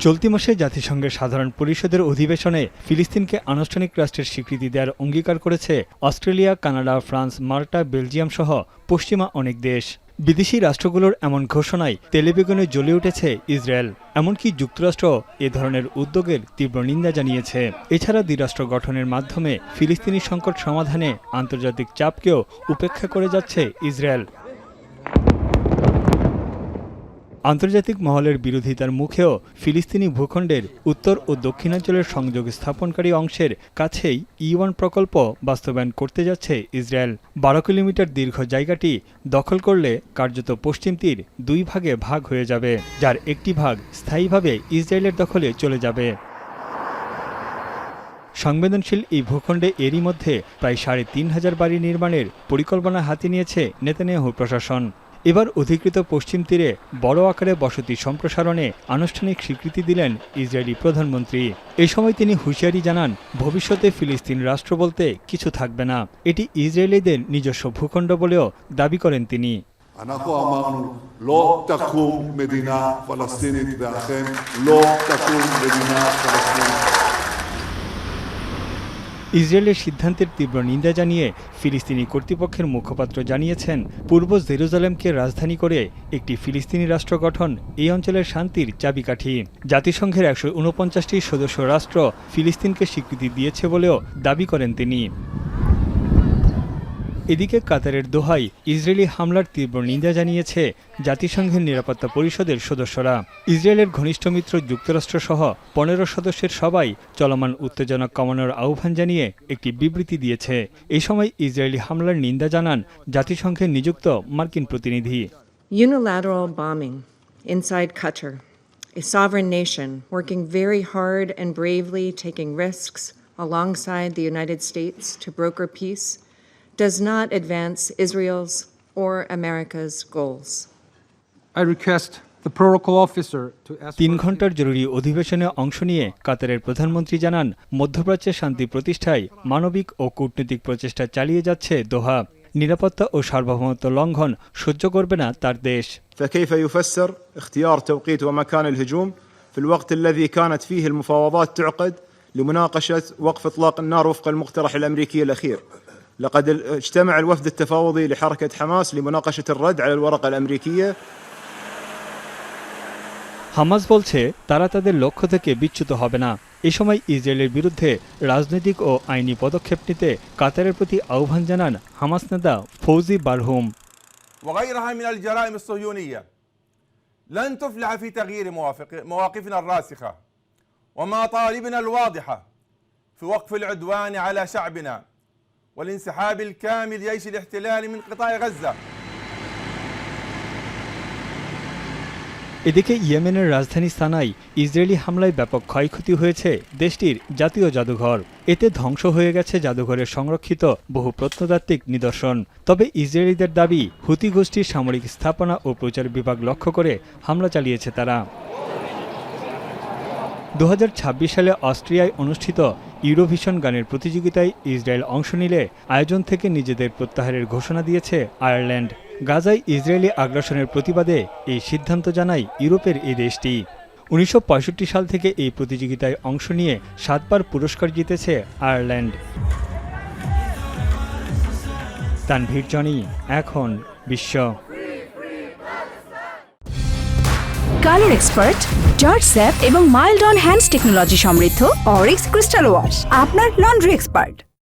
চলতি মাসে জাতিসংঘের সাধারণ পরিষদের অধিবেশনে ফিলিস্তিনকে আনুষ্ঠানিক রাষ্ট্রের স্বীকৃতি দেওয়ার অঙ্গীকার করেছে অস্ট্রেলিয়া, কানাডা, ফ্রান্স, মাল্টা, বেলজিয়াম সহ পশ্চিমা অনেক দেশ। বিদেশি রাষ্ট্রগুলোর এমন ঘোষণায় তেলেবেগুনে জ্বলে উঠেছে ইসরায়েল। এমনকি যুক্তরাষ্ট্র এ ধরনের উদ্যোগের তীব্র নিন্দা জানিয়েছে। এছাড়া দ্বিরাষ্ট্র গঠনের মাধ্যমে ফিলিস্তিনি সংকট সমাধানে আন্তর্জাতিক চাপকেও উপেক্ষা করে যাচ্ছে ইসরায়েল। আন্তর্জাতিক মহলের বিরোধিতার মুখেও ফিলিস্তিনি ভূখণ্ডের উত্তর ও দক্ষিণাঞ্চলের সংযোগ স্থাপনকারী অংশের কাছেই E1 প্রকল্প বাস্তবায়ন করতে যাচ্ছে ইসরায়েল। 12 কিলোমিটার দীর্ঘ জায়গাটি দখল করলে কার্যত পশ্চিম তীর দুই ভাগে ভাগ হয়ে যাবে, যার একটি ভাগ স্থায়ীভাবে ইসরায়েলের দখলে চলে যাবে। সংবেদনশীল এই ভূখণ্ডে এরই মধ্যে প্রায় ৩,৫০০ বাড়ি নির্মাণের পরিকল্পনা হাতে নিয়েছে নেতানিয়াহু প্রশাসন। এবার অধিকৃত পশ্চিম তীরে বড় আকারে বসতি সম্প্রসারণে আনুষ্ঠানিক স্বীকৃতি দিলেন ইসরায়েলি প্রধানমন্ত্রী। এ সময় তিনি হুঁশিয়ারি জানান, ভবিষ্যতে ফিলিস্তিন রাষ্ট্র বলতে কিছু থাকবে না। এটি ইসরায়েলিদের নিজস্ব ভূখণ্ড বলেও দাবি করেন তিনি। ইসরায়েলের সিদ্ধান্তের তীব্র নিন্দা জানিয়ে ফিলিস্তিনি কর্তৃপক্ষের মুখপাত্র জানিয়েছেন, পূর্ব জেরুজালেমকে রাজধানী করে একটি ফিলিস্তিনি রাষ্ট্র গঠন এই অঞ্চলের শান্তির চাবিকাঠি। জাতিসংঘের 149টি সদস্য রাষ্ট্র ফিলিস্তিনকে স্বীকৃতি দিয়েছে বলেও দাবি করেন তিনি। এদিকে কাতারের দোহায় ইসরায়েলি হামলার তীব্র নিন্দা জানিয়েছে জাতিসংঘের নিরাপত্তা পরিষদের সদস্যরা। ইসরায়েলের ঘনিষ্ঠ মিত্র যুক্তরাষ্ট্রসহ 15 সদস্যের সবাই চলমান উত্তেজনা কমানোর আহ্বান জানিয়ে একটি বিবৃতি দিয়েছে। এই সময় ইসরায়েলি হামলার নিন্দা জানান জাতিসংঘে নিযুক্ত মার্কিন প্রতিনিধি। Unilateral bombing inside Qatar, a sovereign nation working very hard and bravely taking risks alongside the United States to broker peace, does not advance Israel's or America's goals. I request the protocol officer to ask 3 ঘণ্টার জরুরি অধিবেশনে অংশ নিয়ে কাতারের প্রধানমন্ত্রী জানান, মধ্যপ্রাচ্যে শান্তি প্রতিষ্ঠায় মানবিক ও কূটনৈতিক প্রচেষ্টা চালিয়ে যাচ্ছে দোহা। নিরাপত্তা ও সার্বভৌমত্ব লঙ্ঘন সহ্য করবে না তার দেশ। فكيف يفسر اختيار توقيت ومكان الهجوم في الوقت الذي كانت فيه المفاوضات تعقد لمناقشة وقف إطلاق النار وفق المقترح الأمريكي الأخير؟ لقد اجتمع الوفد التفاوضي لحركة حماس لمناقشة الرد على الورقة الأمريكية. হামাস বলছে তারা তাদের লক্ষ্য থেকে বিচ্যুত হবে না। এই সময় ইসরায়েলের বিরুদ্ধে রাজনৈতিক ও আইনি পদক্ষেপ নিতে কাতারের প্রতি আহ্বান জানান হামাস নেতা ফৌজি বারহুম। وغيرها من الجرائم الصهيونية لن تفلح في تغيير مواقفنا الراسخة ومطالبنا الواضحة في وقف العدوان على شعبنا والانسحاب الكامل لجيش الاحتلال من قطاع غزة. এদিকে ইয়েমেনের রাজধানী সানায় ইসরায়েলি হামলায় ব্যাপক ক্ষয়ক্ষতি হয়েছে দেশটির জাতীয় জাদুঘর। এতে ধ্বংস হয়ে গেছে জাদুঘরের সংরক্ষিত বহু প্রত্নতাত্ত্বিক নিদর্শন। তবে ইসরায়েলিদের দাবি, হুতি গোষ্ঠীর সামরিক স্থাপনা ও প্রচার বিভাগ লক্ষ্য করে হামলা চালিয়েছে তারা। 2026 সালে অস্ট্রিয়ায় অনুষ্ঠিত ইউরোভিশন গানের প্রতিযোগিতায় ইসরায়েল অংশ নিলে আয়োজন থেকে নিজেদের প্রত্যাহারের ঘোষণা দিয়েছে আয়ারল্যান্ড। গাজায় ইসরায়েলি আগ্রাসনের প্রতিবাদে এই সিদ্ধান্ত জানায় ইউরোপের এই দেশটি। 1965 সাল থেকে এই প্রতিযোগিতায় অংশ নিয়ে 7 বার পুরস্কার জিতেছে আয়ারল্যান্ড। তানভীর জনি, এখন বিশ্ব। কালার এক্সপার্ট, জর্জ স্যাপ এবং মাইল্ড অন হ্যান্ডস টেকনোলজি সমৃদ্ধ অরিক্স ক্রিস্টাল ওয়াশ আপনার লন্ড্রি এক্সপার্ট।